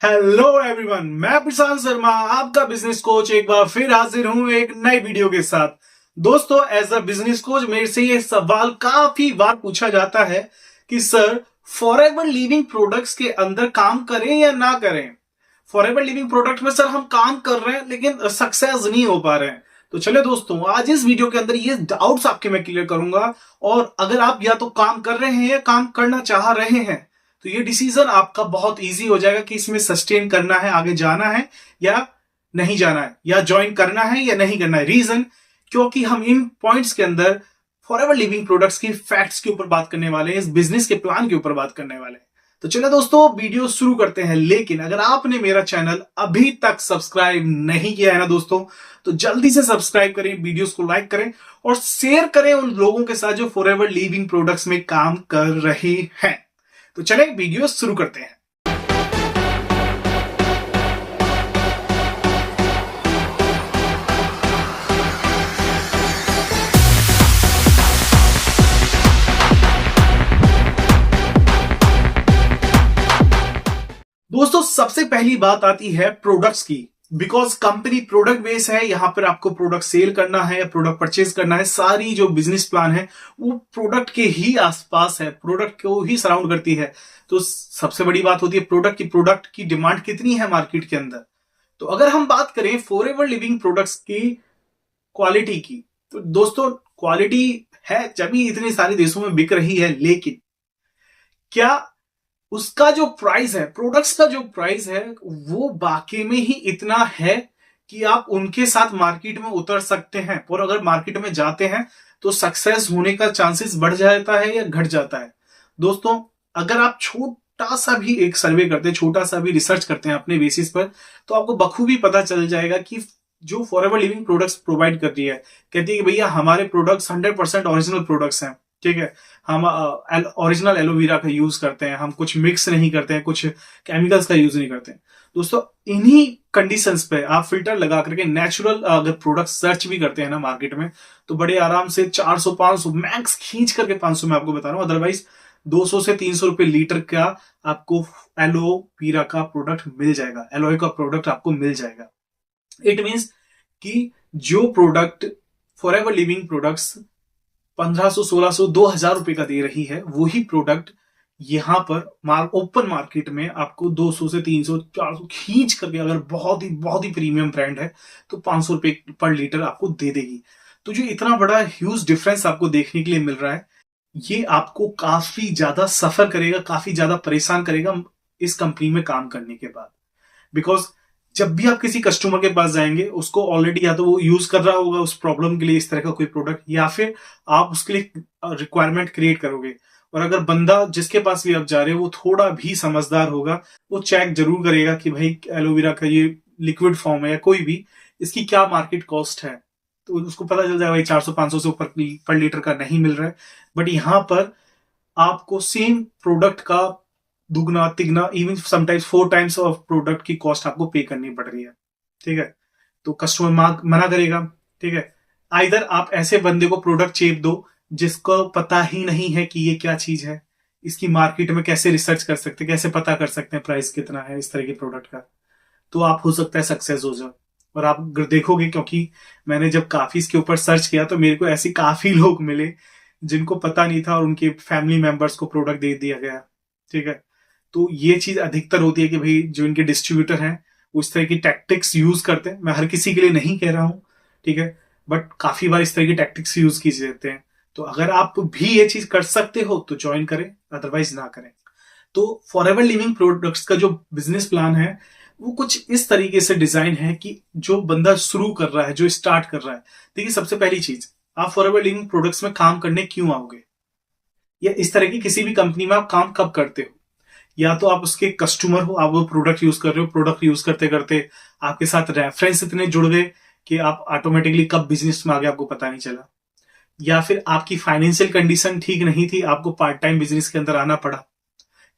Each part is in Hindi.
हेलो एवरीवन, मैं प्रशांत शर्मा, आपका बिजनेस कोच एक बार फिर हाजिर हूं एक नई वीडियो के साथ। दोस्तों, एज अ बिजनेस कोच मेरे से ये सवाल काफी बार पूछा जाता है कि सर, फॉरएवर लिविंग प्रोडक्ट्स के अंदर काम करें या ना करें। फॉरएवर लिविंग प्रोडक्ट में सर हम काम कर रहे हैं लेकिन सक्सेस नहीं हो पा रहे हैं। तो चले दोस्तों, आज इस वीडियो के अंदर ये डाउट्स आपके मैं क्लियर करूंगा। और अगर आप या तो काम कर रहे हैं या काम करना चाह रहे हैं तो ये डिसीजन आपका बहुत इजी हो जाएगा कि इसमें सस्टेन करना है, आगे जाना है या नहीं जाना है, या ज्वाइन करना है या नहीं करना है। रीजन, क्योंकि हम इन पॉइंट्स के अंदर फॉरएवर लिविंग प्रोडक्ट्स की फैक्ट्स के ऊपर बात करने वाले हैं, इस बिजनेस के प्लान के ऊपर बात करने वाले हैं। तो चलो दोस्तों, वीडियो शुरू करते हैं। लेकिन अगर आपने मेरा चैनल अभी तक सब्सक्राइब नहीं किया है ना दोस्तों, तो जल्दी से सब्सक्राइब करें, वीडियोस को लाइक करें और शेयर करें उन लोगों के साथ जो फॉरएवर लिविंग प्रोडक्ट्स में काम कर रहे हैं। तो चले वीडियो शुरू करते हैं। दोस्तों, सबसे पहली बात आती है प्रोडक्ट्स की। बिकॉज कंपनी प्रोडक्ट बेस है, यहां पर आपको प्रोडक्ट सेल करना है या प्रोडक्ट परचेज करना है। सारी जो बिजनेस प्लान है वो प्रोडक्ट के ही आसपास है, प्रोडक्ट को ही सराउंड करती है। तो सबसे बड़ी बात होती है प्रोडक्ट की डिमांड कितनी है मार्केट के अंदर। तो अगर हम बात करें फॉरएवर लिविंग प्रोडक्ट्स की क्वालिटी की, तो दोस्तों क्वालिटी है जब इतनी सारी देशों में बिक रही है, लेकिन क्या उसका जो प्राइस है, प्रोडक्ट्स का जो प्राइस है, वो वाकई में ही इतना है कि आप उनके साथ मार्केट में उतर सकते हैं। और अगर मार्केट में जाते हैं तो सक्सेस होने का चांसेस बढ़ जाता है या घट जाता है। दोस्तों, अगर आप छोटा सा भी एक सर्वे करते हैं, छोटा सा भी रिसर्च करते हैं अपने बेसिस पर, तो आपको बखूबी पता चल जाएगा कि जो फॉरएवर लिविंग प्रोडक्ट्स प्रोवाइड कर रही है, कहती है कि भैया हमारे प्रोडक्ट्स 100% ओरिजिनल प्रोडक्ट्स हैं। ठीक है, हम ओरिजिनल एलोवेरा का यूज करते हैं, हम कुछ मिक्स नहीं करते हैं, कुछ केमिकल्स का यूज नहीं करते हैं। दोस्तों, इन्हीं कंडीशंस पे आप फिल्टर लगा करके नेचुरल अगर प्रोडक्ट सर्च भी करते हैं ना मार्केट में, तो बड़े आराम से 400 500 मैक्स खींच करके 500 में आपको बता रहा हूं, अदरवाइज 200 से 300 रुपए लीटर का आपको एलोवेरा का प्रोडक्ट मिल जाएगा, एलोए का प्रोडक्ट आपको मिल जाएगा। इट मीन्स कि जो प्रोडक्ट फॉरएवर लिविंग प्रोडक्ट्स 1500 1600 2000 रुपए का दे रही है, वही प्रोडक्ट यहां पर ओपन मार्केट में आपको 200 से 300 400 खींच करके, अगर बहुत ही प्रीमियम ब्रांड है तो 500 रुपए पर लीटर आपको दे देगी। तो जो इतना बड़ा ह्यूज डिफरेंस आपको देखने के लिए मिल रहा है, ये आपको काफी ज्यादा सफर करेगा, काफी ज्यादा परेशान करेगा इस कंपनी में काम करने के बाद। बिकॉज जब भी आप किसी कस्टमर के पास जाएंगे, उसको ऑलरेडी या तो वो यूज कर रहा होगा उस प्रॉब्लम के लिए इस तरह का कोई प्रोडक्ट, या फिर आप उसके लिए रिक्वायरमेंट क्रिएट करोगे। और अगर बंदा जिसके पास भी आप जा रहे हो वो थोड़ा भी समझदार होगा, वो चेक जरूर करेगा कि भाई एलोवेरा का ये लिक्विड फॉर्म है या कोई भी, इसकी क्या मार्केट कॉस्ट है। तो उसको पता चल जाएगा भाई 400 500 से ऊपर पर लीटर का नहीं मिल रहा है। बट यहां पर आपको सेम प्रोडक्ट का दुगना तिगना, even sometimes 4 times of product की कॉस्ट आपको पे करनी पड़ रही है। ठीक है, तो कस्टमर मना करेगा। ठीक है, आइदर आप ऐसे बंदे को प्रोडक्ट चेप दो जिसको पता ही नहीं है कि ये क्या चीज है, इसकी मार्केट में कैसे रिसर्च कर सकते हैं, कैसे पता कर सकते हैं प्राइस कितना है इस तरह के प्रोडक्ट का, तो आप हो सकता है सक्सेस हो जाओ। और आप देखोगे, क्योंकि मैंने जब काफी इसके ऊपर सर्च किया तो मेरे को ऐसे काफी लोग मिले जिनको पता नहीं था और उनके फैमिली मेंबर्स को प्रोडक्ट दे दिया गया। ठीक है, तो ये चीज अधिकतर होती है कि भाई जो इनके डिस्ट्रीब्यूटर हैं उस तरह की टैक्टिक्स यूज करते हैं। मैं हर किसी के लिए नहीं कह रहा हूं, ठीक है, बट काफी बार इस तरह की टैक्टिक्स यूज की जाते हैं। तो अगर आप भी ये चीज कर सकते हो तो ज्वाइन करें, अदरवाइज ना करें। तो फॉरएवर लिविंग प्रोडक्ट्स का जो बिजनेस प्लान है वो कुछ इस तरीके से डिजाइन है कि जो बंदा शुरू कर रहा है, जो स्टार्ट कर रहा है, देखिए सबसे पहली चीज, आप फॉरएवर लिविंग प्रोडक्ट्स में काम करने क्यों आओगे, या इस तरह की किसी भी कंपनी में आप काम कब करते हो। या तो आप उसके कस्टमर हो, आप वो प्रोडक्ट यूज कर रहे हो, प्रोडक्ट यूज करते करते आपके साथ रेफरेंस इतने जुड़ गए कि आप ऑटोमेटिकली कब बिजनेस में आ गए आपको पता नहीं चला। या फिर आपकी फाइनेंशियल कंडीशन ठीक नहीं थी, आपको पार्ट टाइम बिजनेस के अंदर आना पड़ा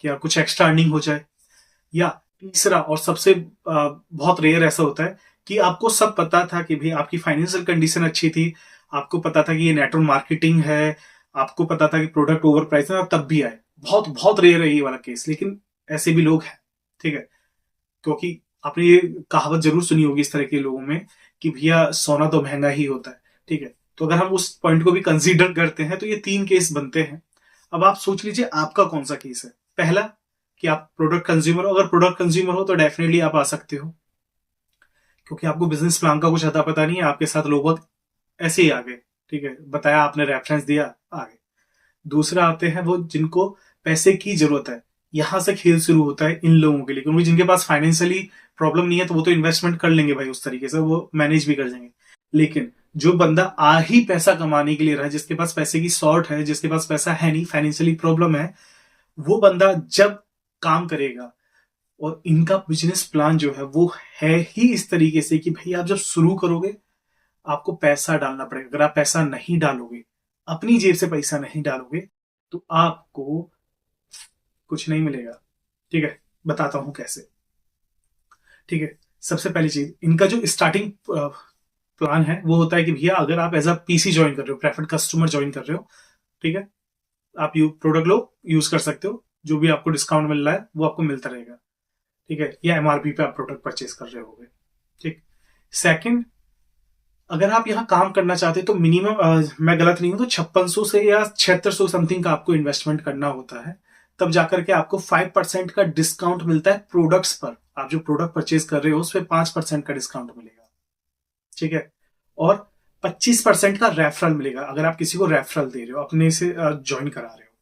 कि कुछ एक्स्ट्रा अर्निंग हो जाए। या तीसरा और सबसे बहुत रेयर ऐसा होता है कि आपको सब पता था कि भाई आपकी फाइनेंशियल कंडीशन अच्छी थी, आपको पता था कि ये नेटवर्क मार्केटिंग है, आपको पता था कि प्रोडक्ट ओवर प्राइस है, तब भी आए। बहुत बहुत रेयर है ये वाला केस, लेकिन ऐसे भी लोग हैं। ठीक है, क्योंकि आपने ये कहावत जरूर सुनी होगी इस तरह के लोगों में कि भैया सोना तो महंगा ही होता है, ठीक है। तो अगर हम उस पॉइंट को भी कंसीडर करते हैं तो ये 3 केस बनते हैं। अब आप सोच लीजिए आपका कौन सा केस है। पहला कि आप प्रोडक्ट कंज्यूमर हो, अगर प्रोडक्ट कंज्यूमर हो तो डेफिनेटली आप आ सकते हो, क्योंकि आपको बिजनेस प्लान का कुछ अता पता नहीं है, आपके साथ लोग बहुत ऐसे ही आ गए, ठीक है, बताया आपने, रेफरेंस दिया, आ गए। दूसरा आते हैं वो जिनको पैसे की जरूरत है, यहां से खेल शुरू होता है इन लोगों के लिए, क्योंकि जिनके पास फाइनेंशियली प्रॉब्लम नहीं है तो वो तो इन्वेस्टमेंट कर लेंगे भाई, उस तरीके से वो मैनेज भी कर लेंगे। लेकिन जो बंदा आ ही पैसा कमाने के लिए रहा है, जिसके पास पैसे की शॉर्ट है, जिसके पास पैसा है नहीं, फाइनेंशियली प्रॉब्लम है, वो बंदा जब काम करेगा, और इनका बिजनेस प्लान जो है वो है ही इस तरीके से कि भाई आप जब शुरू करोगे आपको पैसा डालना पड़ेगा। अगर आप पैसा नहीं डालोगे, अपनी जेब से पैसा नहीं डालोगे, तो आपको कुछ नहीं मिलेगा, ठीक है। बताता हूं कैसे, ठीक है। सबसे पहली चीज, इनका जो स्टार्टिंग प्लान है वो होता है कि भैया अगर आप एज अ पीसी ज्वाइन कर रहे हो, प्रेफर्ड कस्टमर ज्वाइन कर रहे हो, ठीक है, आप यू प्रोडक्ट लो, यूज कर सकते हो, जो भी आपको डिस्काउंट मिल रहा है वो आपको मिलता रहेगा, ठीक है, या एमआरपी पे आप प्रोडक्ट परचेज कर रहे होगे, ठीक। सेकंड, अगर आप यहाँ काम करना चाहते हैं तो मिनिमम, मैं गलत नहीं हूं तो 5600 से या 7600 समथिंग का आपको इन्वेस्टमेंट करना होता है, तब जाकर के आपको 5% का डिस्काउंट मिलता है प्रोडक्ट्स पर। आप जो प्रोडक्ट परचेज कर रहे हो उस पर 5% का डिस्काउंट मिलेगा, ठीक है। और 25% का रेफरल मिलेगा, अगर आप किसी को रेफरल दे रहे हो, अपने से ज्वाइन करा रहे हो।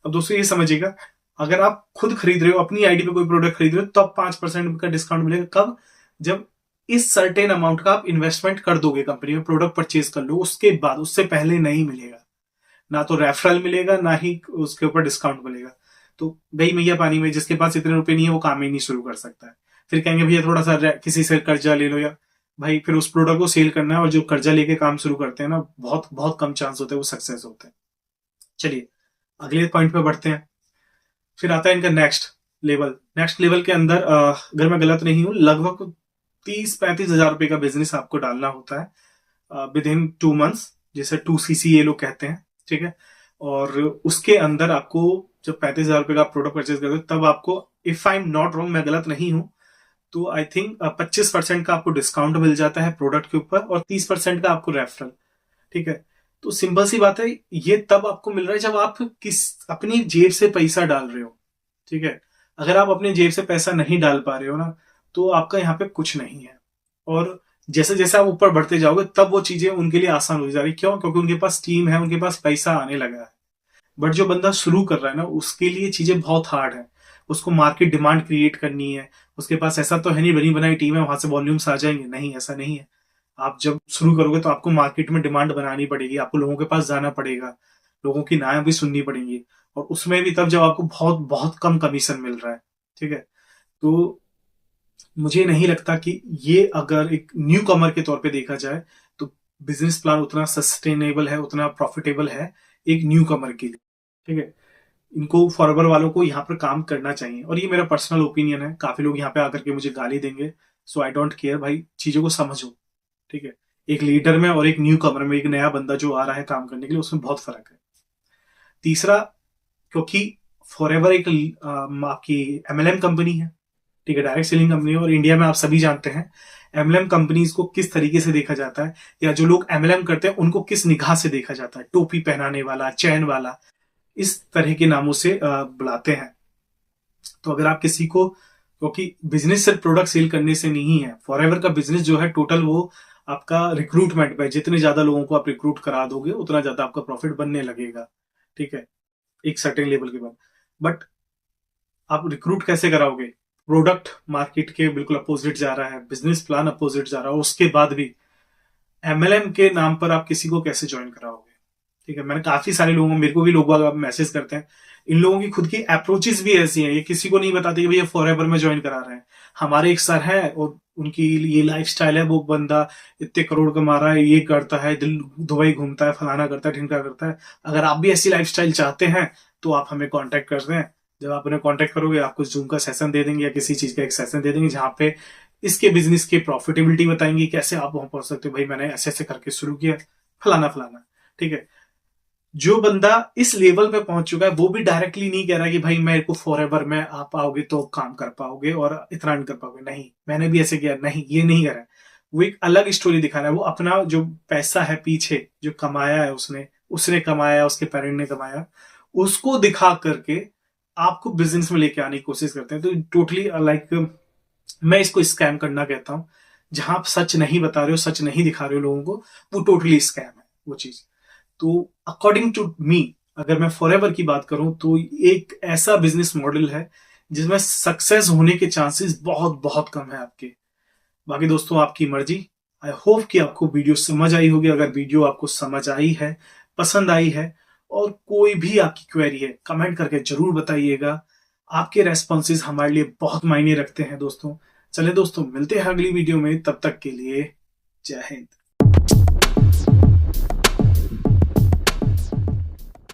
अब दोस्तों ये समझिएगा, अगर आप खुद खरीद रहे हो, अपनी आईडी पे कोई प्रोडक्ट खरीद रहे हो, तब 5% का डिस्काउंट मिलेगा। कब? जब इस सर्टेन अमाउंट का आप इन्वेस्टमेंट कर दोगे कंपनी में, प्रोडक्ट परचेज कर लो, उसके बाद, उससे पहले नहीं मिलेगा, ना तो रेफरल मिलेगा ना ही उसके ऊपर डिस्काउंट मिलेगा। तो गई मैया पानी में, जिसके पास इतने रुपए नहीं है वो काम ही नहीं शुरू कर सकता है। फिर कहेंगे भैया थोड़ा सा किसी से कर्जा ले लो, या भाई फिर उस प्रोडक्ट को सेल करना है, और जो कर्जा लेके काम शुरू करते हैं ना, बहुत बहुत कम चांस होते हैं वो सक्सेस होते हैं। चलिए अगले पॉइंट पे बढ़ते हैं। फिर आता है इनका नेक्स्ट लेवल। नेक्स्ट लेवल के अंदर अगर मैं गलत नहीं हूं, लगभग 30-35 हजार रुपए का बिजनेस आपको डालना होता है विद इन 2 मंथ्स, जिसे 2CC ये लोग कहते हैं, ठीक है। और उसके अंदर आपको जब 35 हजार रुपए का प्रोडक्ट परचेज करते हो, तब आपको, if I am not wrong, मैं गलत नहीं हूं, तो आई थिंक 25% का आपको डिस्काउंट मिल जाता है प्रोडक्ट के ऊपर, और 30% का आपको रेफरल, ठीक है। तो सिंपल सी बात है, ये तब आपको मिल रहा है जब आप अपनी जेब से पैसा डाल रहे हो, ठीक है। अगर आप अपनी जेब से पैसा नहीं डाल पा रहे हो ना, तो आपका यहाँ पे कुछ नहीं है। और जैसे जैसे आप ऊपर बढ़ते जाओगे तब वो चीजें उनके लिए आसान हो जा रही। क्यों? क्योंकि उनके पास टीम है, उनके पास पैसा आने लगा है। बट जो बंदा शुरू कर रहा है ना, उसके लिए चीजें बहुत हार्ड है। उसको मार्केट डिमांड क्रिएट करनी है, उसके पास ऐसा तो है नहीं बनी बनाई टीम है वहां से वॉल्यूम्स आ जाएंगे, नहीं, ऐसा नहीं है। आप जब शुरू करोगे तो आपको मार्केट में डिमांड बनानी पड़ेगी, आपको लोगों के पास जाना पड़ेगा, लोगों की नाम भी सुननी पड़ेंगी, और उसमें भी तब जब आपको बहुत बहुत कम कमीशन मिल रहा है, ठीक है। तो मुझे नहीं लगता कि ये, अगर एक न्यू कमर के तौर पे देखा जाए, तो बिजनेस प्लान उतना सस्टेनेबल है, उतना प्रॉफिटेबल है एक न्यू कमर के लिए, ठीक है। इनको फॉरवर्ड वालों को यहाँ पर काम करना चाहिए, और ये मेरा पर्सनल ओपिनियन है। काफी लोग यहाँ पे आकर के मुझे गाली देंगे, सो आई डोंट केयर भाई, चीजों को समझो, ठीक है। एक लीडर में और एक न्यू कमर में, एक नया बंदा जो आ रहा है काम करने के लिए, उसमें बहुत फर्क है। तीसरा, क्योंकि फॉरएवर एक आपकी MLM कंपनी है, ठीक है, डायरेक्ट सेलिंग कंपनी है, और इंडिया में आप सभी जानते हैं MLM कंपनीज को किस तरीके से देखा जाता है, या जो लोग MLM करते हैं उनको किस निगाह से देखा जाता है। टोपी पहनाने वाला, चैन वाला, इस तरह के नामों से बुलाते हैं। तो अगर आप किसी को, क्योंकि बिजनेस सिर्फ प्रोडक्ट सेल करने से नहीं है, फॉरएवर का बिजनेस जो है टोटल वो आपका रिक्रूटमेंट पे, जितने ज्यादा लोगों को आप रिक्रूट करा दोगे उतना ज्यादा आपका प्रॉफिट बनने लगेगा, ठीक है, एक सर्टेन लेवल के बाद। बट आप रिक्रूट कैसे कराओगे? प्रोडक्ट मार्केट के बिल्कुल अपोजिट जा रहा है, बिजनेस प्लान अपोजिट जा रहा है, उसके बाद भी MLM के नाम पर आप किसी को कैसे ज्वाइन कराओगे? ठीक है, मैंने काफी सारे लोगों, मेरे को भी लोग मैसेज करते हैं, इन लोगों की खुद की अप्रोचेस भी ऐसी हैं, ये किसी को नहीं बताते कि भैया फॉरएवर में ज्वाइन करा रहे हैं। हमारे एक सर है और उनकी ये लाइफस्टाइल है, वो बंदा इतने करोड़ कमा रहा है, ये करता है, दिल दुबई घूमता है, फलाना करता है, ढिमका करता है। अगर आप भी ऐसी लाइफस्टाइल चाहते हैं तो आप हमें कांटेक्ट कर दें। जब आप उन्हें कांटेक्ट करोगे, आपको जूम का सेशन दे देंगे या किसी चीज का एक सेशन दे देंगे, जहां पे इसके बिजनेस की प्रॉफिटेबिलिटी बताएंगे, कैसे आप वहां पहुंच सकते हो। भाई मैंने ऐसे ऐसे करके शुरू किया, फलाना फलाना, ठीक है। जो बंदा इस लेवल पे पहुंच चुका है वो भी डायरेक्टली नहीं कह रहा कि भाई मेरे को फॉरएवर में आप आओगे तो काम कर पाओगे और इतना अर्न कर पाओगे, नहीं मैंने भी ऐसे किया, नहीं ये नहीं करा है। वो एक अलग स्टोरी दिखा रहा है, वो अपना जो पैसा है पीछे जो कमाया है उसने उसने कमाया, उसके पेरेंट ने कमाया, उसको दिखा करके आपको बिजनेस में लेके आने की कोशिश करते हैं। तो टोटली लाइक मैं इसको स्कैम करना कहता हूं। जहां आप सच नहीं बता रहे हो, सच नहीं दिखा रहे हो लोगों को, वो टोटली स्कैम है वो चीज। तो अकॉर्डिंग टू मी, अगर मैं फॉरएवर की बात करूं तो एक ऐसा बिजनेस मॉडल है जिसमें सक्सेस होने के चांसेस बहुत बहुत कम है आपके। बाकी दोस्तों आपकी मर्जी। आई होप कि आपको वीडियो समझ आई होगी। अगर वीडियो आपको समझ आई है, पसंद आई है, और कोई भी आपकी क्वेरी है, कमेंट करके जरूर बताइएगा। आपके रेस्पॉन्सेज हमारे लिए बहुत मायने रखते हैं दोस्तों। चले दोस्तों, मिलते हैं अगली वीडियो में, तब तक के लिए जय हिंद।